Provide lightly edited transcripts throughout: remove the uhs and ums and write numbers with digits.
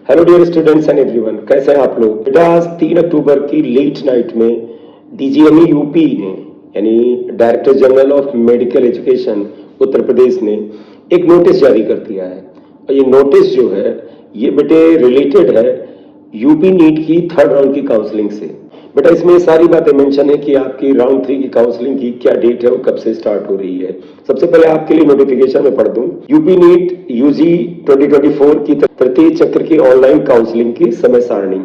Hello dear students and everyone, कैसे हैं आप लोग। बेटा आज 3 अक्टूबर की लेट नाइट में डीजीएमई यूपी ने यानी director general of medical education Uttar Pradesh ने एक नोटिस जारी कर दिया है। और ये नोटिस जो है ये बेटे रिलेटेड है यूपी नीट की थर्ड राउंड की काउंसलिंग से। बेटा इसमें सारी बातें मेंशन है कि आपकी राउंड 3 की काउंसलिंग की क्या डेट है और कब से स्टार्ट हो रही है। सबसे पहले आपके लिए नोटिफिकेशन में पढ़ दूं। यूपी नीट यूजी 2024 की तृतीय चक्र की ऑनलाइन काउंसलिंग की समय सारणी,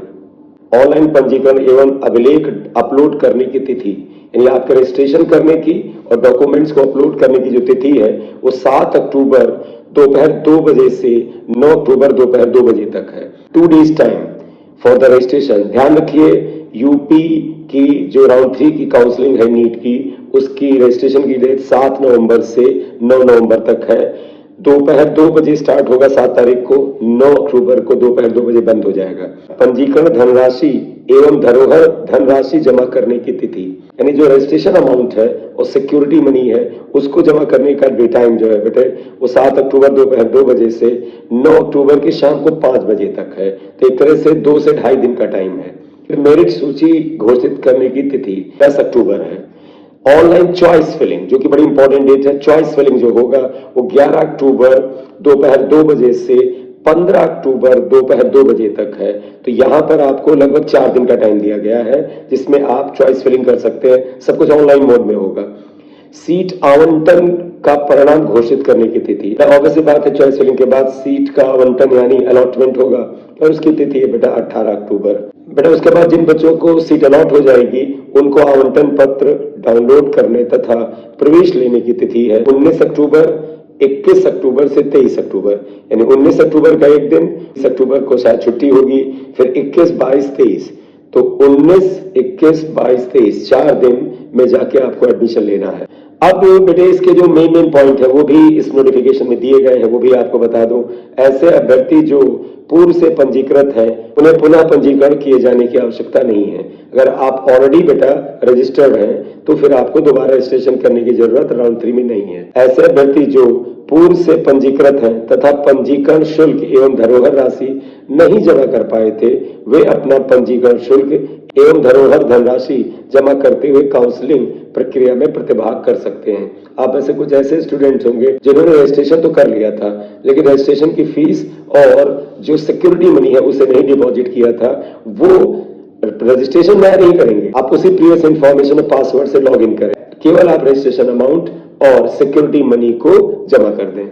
ऑनलाइन पंजीकरण एवं अभिलेख अपलोड करने की तिथि यानी आपके रजिस्ट्रेशन करने की और डॉक्यूमेंट्स को अपलोड करने की जो तिथि है वो 7 अक्टूबर दोपहर 2 बजे से 9 अक्टूबर दोपहर 2 बजे तक है। 2 days time for the registration. ध्यान रखिए यूपी की जो राउंड 3 की काउंसलिंग है नीट की, उसकी रजिस्ट्रेशन की डेट 7 नवंबर से 9 नवंबर तक है। दोपहर 2 बजे स्टार्ट होगा 7 तारीख को, 9 अक्टूबर को दोपहर 2 बजे बंद हो जाएगा। पंजीकरण धनराशि एवं धरोहर धनराशि जमा करने की तिथि यानी जो रजिस्ट्रेशन अमाउंट है और सिक्योरिटी मनी है उसको जमा करने का डे टाइम जो है बेटे वो 7 अक्टूबर दोपहर 2 बजे से 9 अक्टूबर की शाम को 5 बजे तक है। तो एक तरह से 2 से 2.5 दिन का टाइम है। फिर मेरिट सूची घोषित करने की तिथि 10 अक्टूबर है। ऑनलाइन चॉइस फिलिंग जो कि बड़ी इंपॉर्टेंट डेट है, चॉइस फिलिंग जो होगा वो 11 अक्टूबर दोपहर 2 बजे से 15 अक्टूबर दोपहर 2 बजे तक है। तो यहां पर आपको लगभग 4 दिन का टाइम दिया गया है जिसमें आप चॉइस फिलिंग कर सकते हैं। सब कुछ ऑनलाइन मोड में होगा। सीट आवंटन का परिणाम घोषित करने की तिथि, ऑब्वियसली बात है चॉइस फिलिंग के बाद सीट का आवंटन यानी अलॉटमेंट होगा और उसकी तिथि है बेटा 18 अक्टूबर। बेटा उसके बाद जिन बच्चों को सीट अलॉट हो जाएगी उनको आवंटन पत्र डाउनलोड करने तथा प्रवेश लेने की तिथि है 19 अक्टूबर, 21 अक्टूबर से 23 अक्टूबर यानी 19 अक्टूबर का एक दिन, 20 अक्टूबर को शायद छुट्टी होगी, फिर 21, 22, 23। तो 19, 21, 22, 23 4 दिन में जाके आपको एडमिशन लेना है। अब बेटे इसके जो मेन पॉइंट है वो भी इस नोटिफिकेशन में दिए गए हैं, वो भी आपको बता दूं। ऐसे अभ्यर्थी जो पूर्व से पंजीकृत हैं उन्हें पुनः पंजीकरण किए जाने की आवश्यकता नहीं है। अगर आप ऑलरेडी बेटा रजिस्टर्ड हैं तो फिर आपको दोबारा रजिस्ट्रेशन करने की जरूरत राउंड 3 में नहीं है। ऐसे अभ्यर्थी जो पूर्व से पंजीकृत हैं तथा पंजीकरण शुल्क एवं धरोहर राशि नहीं जमा कर पाए थे वे अपना पंजीकरण शुल्क एवं धरोहर धनराशि जमा करते हुए काउंसलिंग प्रक्रिया में प्रतिभाग कर सकते हैं। आप में से कुछ ऐसे स्टूडेंट्स होंगे जिन्होंने रजिस्ट्रेशन तो कर लिया था लेकिन रजिस्ट्रेशन की फीस और जो सिक्योरिटी मनी है उसे नहीं डिपॉजिट किया था, वो रजिस्ट्रेशन नया नहीं करेंगे। आप उसी प्रीवियस इंफॉर्मेशन में पासवर्ड से लॉग इन करें, केवल आप रजिस्ट्रेशन अमाउंट और सिक्योरिटी मनी को जमा कर दें।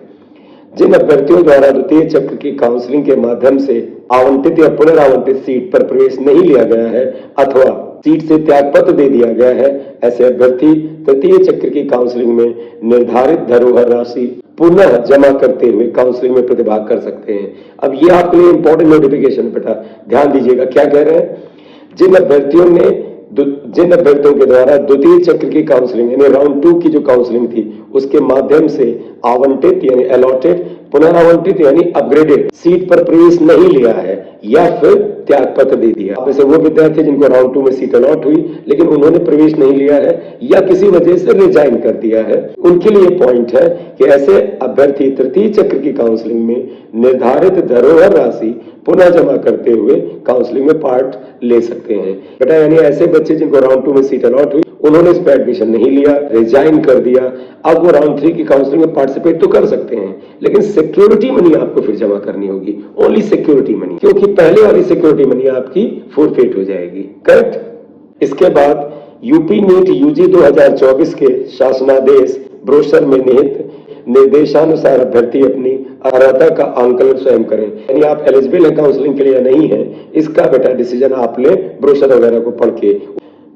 जिन अभ्यर्थियों द्वारा द्वितीय चक्र की काउंसलिंग के माध्यम से आवंटित या पुनरावंटित सीट पर प्रवेश नहीं लिया गया है अथवा सीट से त्यागपत्र दे दिया गया है, ऐसे अभ्यर्थी तृतीय चक्र की काउंसलिंग में निर्धारित धरोहर राशि पुनः जमा करते हुए काउंसलिंग में प्रतिभाग कर सकते हैं। अब ये आपके लिए इंपॉर्टेंट नोटिफिकेशन बेटा ध्यान दीजिएगा। क्या कह रहे हैं, जिन अभ्यर्थियों के द्वारा द्वितीय चक्र की काउंसलिंग यानी राउंड 2 की जो काउंसलिंग थी उसके माध्यम से आवंटित यानी अलॉटेड, पुनरावंटित यानी अपग्रेडेड सीट पर प्रवेश नहीं लिया है या फिर त्यागपत्र दे दिया। आप में से वो विद्यार्थी जिनको राउंड 2 में सीट अलॉट हुई लेकिन उन्होंने प्रवेश नहीं लिया है या किसी वजह से रिजाइन कर दिया है, उनके लिए पॉइंट है कि ऐसे अभ्यर्थी तृतीय चक्र की काउंसलिंग में निर्धारित धरोहर राशि पुनः जमा करते हुए काउंसलिंग में पार्ट ले सकते हैं। बेटा यानी ऐसे बच्चे जिनको राउंड 2 में सीट अलॉट हुई उन्होंने इस पर एडमिशन नहीं लिया, रिजाइन कर दिया, अब वो राउंड 3 की काउंसलिंग में पार्टिसिपेट तो कर सकते हैं लेकिन सिक्योरिटी मनी आपको फिर जमा करनी होगी, ओनली सिक्योरिटी मनी, क्योंकि पहले वाली सिक्योरिटी मनी आपकी फॉरफिट हो जाएगी। करेक्ट। इसके बाद यूपी नीट यूजी 2024 के शासनादेश ब्रोशर में निहित निर्देशानुसार अभ्यर्थी अपनी अर्हता का आंकलन स्वयं करें। यानी आप एलिजिबल है काउंसलिंग के लिए या नहीं है, इसका बेटा डिसीजन आप ले ब्रोशर वगैरह को पढ़ के।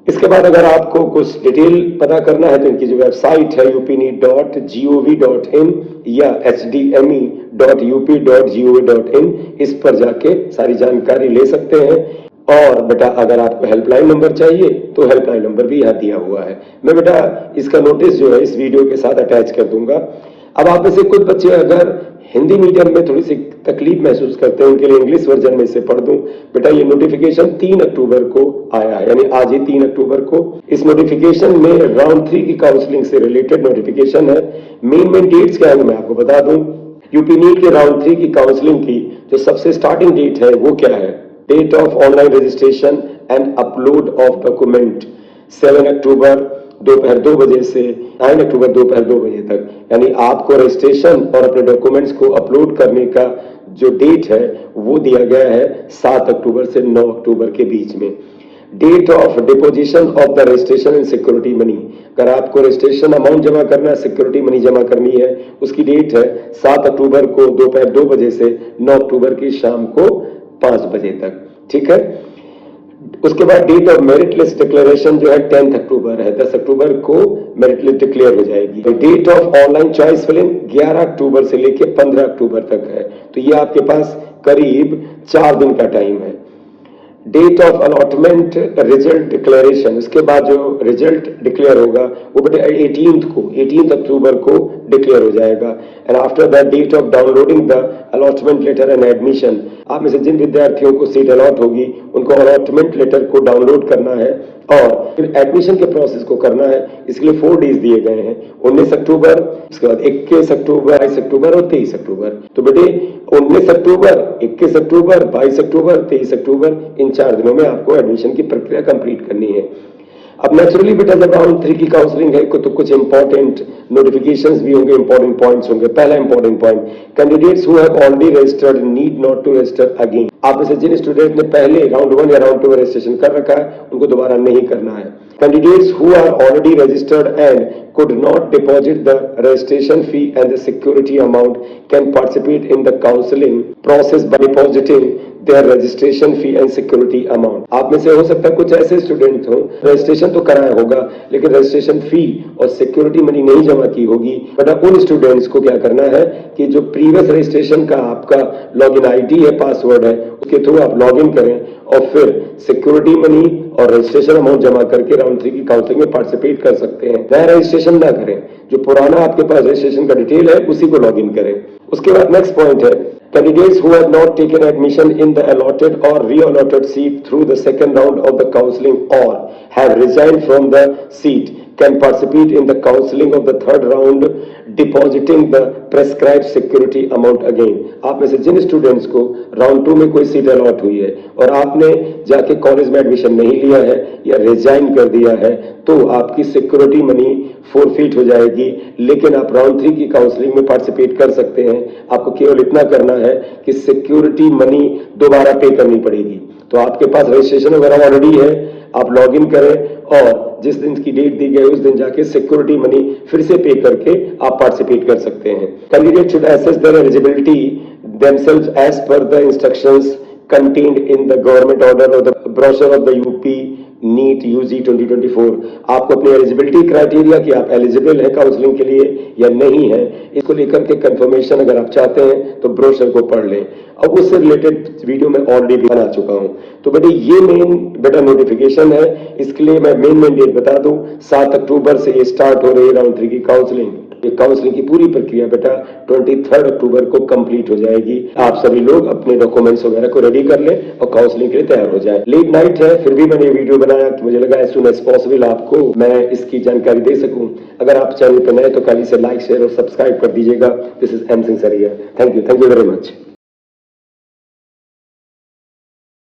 इसके बाद अगर आपको कुछ डिटेल पता करना है तो इनकी जो वेबसाइट है upneet.gov.in या hdme.up.gov.in, इस पर जाके सारी जानकारी ले सकते हैं। और बेटा अगर आपको हेल्पलाइन नंबर चाहिए तो हेल्पलाइन नंबर भी यहाँ दिया हुआ है। मैं बेटा इसका नोटिस जो है इस वीडियो के साथ अटैच कर दूंगा। अब आप में से कुछ बच्चे अगर हिंदी मीडियम में थोड़ी सी तकलीफ महसूस करते हैं, उनके लिए इंग्लिश वर्जन में से पढ़ दूं। बेटा ये नोटिफिकेशन 3 अक्टूबर को आया है, यानी आज ही 3 अक्टूबर को। इस नोटिफिकेशन में राउंड 3 की काउंसलिंग से रिलेटेड नोटिफिकेशन है। मेन डेट्स क्या है मैं आपको बता दूं। यूपी नीट के राउंड 3 की काउंसलिंग की जो सबसे स्टार्टिंग डेट है वो क्या है? Date of online registration and upload of document 7 October दोपहर 2 बजे से 9 अक्टूबर दोपहर 2 बजे तक, यानी आपको रजिस्ट्रेशन और अपने डॉक्यूमेंट्स को अपलोड करने का जो डेट है वो दिया गया है 7 अक्टूबर से 9 अक्टूबर के बीच में। Date of deposition of the registration and security money, अगर आपको रजिस्ट्रेशन अमाउंट जमा करना है, सिक्योरिटी मनी जमा करनी है, उसकी डेट है 7 अक्टूबर को दोपहर 2 बजे से 9 अक्टूबर की शाम को 5 बजे तक। ठीक है। उसके बाद date of merit list declaration जो है 10 अक्टूबर है, 10 अक्टूबर को मेरिट लिस्ट डिक्लेयर हो जाएगी। Date of online choice filling 11 अक्टूबर से लेकर 15 अक्टूबर तक है, तो ये आपके पास करीब 4 दिन का टाइम है। Date of allotment result declaration, उसके बाद जो रिजल्ट डिक्लेयर होगा वो बेटे 18 अक्टूबर को डिक्लेयर हो जाएगा। And after that date of downloading the allotment letter and admission, आप में से जिन विद्यार्थियों को सीट अलॉट होगी उनको अलॉटमेंट लेटर को डाउनलोड करना है और फिर एडमिशन के प्रोसेस को करना है। इसके लिए 4 डेज दिए गए हैं, 19 अक्टूबर, उसके बाद 21 अक्टूबर, 22 अक्टूबर और 23 अक्टूबर। तो बेटे 19 अक्टूबर, 21 अक्टूबर, 22 अक्टूबर, 23 अक्टूबर, इन 4 दिनों में आपको एडमिशन की प्रक्रिया कंप्लीट करनी है। अब नेचुरली बेटा जब राउंड 3 की काउंसलिंग है तो कुछ इंपॉर्टेंट नोटिफिकेशंस भी होंगे, इंपॉर्टेंट पॉइंट्स होंगे। पहला important point, candidates who have already registered need not to register again. आप में से जिन स्टूडेंट ने पहले राउंड 1 या राउंड 2 में रजिस्ट्रेशन कर रखा है उनको दोबारा नहीं करना है। Candidates who are already registered and could not deposit the registration fee and the security amount can participate in the counseling process by depositing their registration fee and security amount। आप में से हो सकता है कुछ ऐसे स्टूडेंट हो, registration तो कराया होगा लेकिन रजिस्ट्रेशन फी और सिक्योरिटी मनी नहीं जमा की होगी। बट उन स्टूडेंट्स को क्या करना है कि जो प्रीवियस रजिस्ट्रेशन का आपका लॉगिन आईडी है, पासवर्ड है, उसके थ्रू आप लॉगिन करें और फिर सिक्योरिटी मनी और रजिस्ट्रेशन अमाउंट जमा करके राउंड 3 की काउंसलिंग में पार्टिसिपेट कर सकते हैं। नया रजिस्ट्रेशन ना करें, जो पुराना आपके पास रजिस्ट्रेशन का डिटेल है उसी को लॉगिन करें। उसके बाद नेक्स्ट पॉइंट है, candidates who have not taken admission in the allotted और reallotted seat through the second round of the counselling और have resigned from the seat can participate in the counseling of the third round depositing the prescribed security amount again। आप में से जिन students को round 2 में कोई seat allot हुई है और आपने जाके कॉलेज में एडमिशन नहीं लिया है या रिजाइन कर दिया है तो आपकी सिक्योरिटी मनी फोरफीट हो जाएगी, लेकिन आप राउंड 3 की काउंसलिंग में पार्टिसिपेट कर सकते हैं। आपको केवल इतना करना है कि सिक्योरिटी मनी दोबारा पे करनी पड़ेगी। तो आपके पास रजिस्ट्रेशन वगैरह ऑलरेडी है, आप लॉग इन करें और जिस दिन की डेट दी गई उस दिन जाके सिक्योरिटी मनी फिर से पे करके आप पार्टिसिपेट कर सकते हैं। Candidate should assess there eligibility themselves as per the instructions contained in the government order or the brochure of the UP NEET UG 2024। आपको अपनी एलिजिबिलिटी क्राइटेरिया कि आप एलिजिबल है काउंसलिंग के लिए या नहीं है, इसको लेकर के कंफर्मेशन अगर आप चाहते हैं तो ब्रोशर को पढ़ लें। अब उससे रिलेटेड वीडियो में ऑलरेडी बना चुका हूं। तो बेटे ये मेन बेटा नोटिफिकेशन है, इसके लिए मैं मेन डेट बता दूं, 7 अक्टूबर से ये स्टार्ट हो रही है राउंड 3 की काउंसलिंग। ये काउंसलिंग की पूरी प्रक्रिया बेटा 23 अक्टूबर को कंप्लीट हो जाएगी। आप सभी लोग अपने डॉक्यूमेंट्स वगैरह को रेडी कर लें और काउंसलिंग के लिए तैयार हो जाए। लेट नाइट है फिर भी मैंने वीडियो बनाया कि मुझे लगा एज सून एज पॉसिबल आपको मैं इसकी जानकारी दे सकूं। अगर आप चैनल पर नए तो खाली से लाइक शेयर और सब्सक्राइब कर दीजिएगा। दिस इज एम सिंह सरिया। Thank you very much.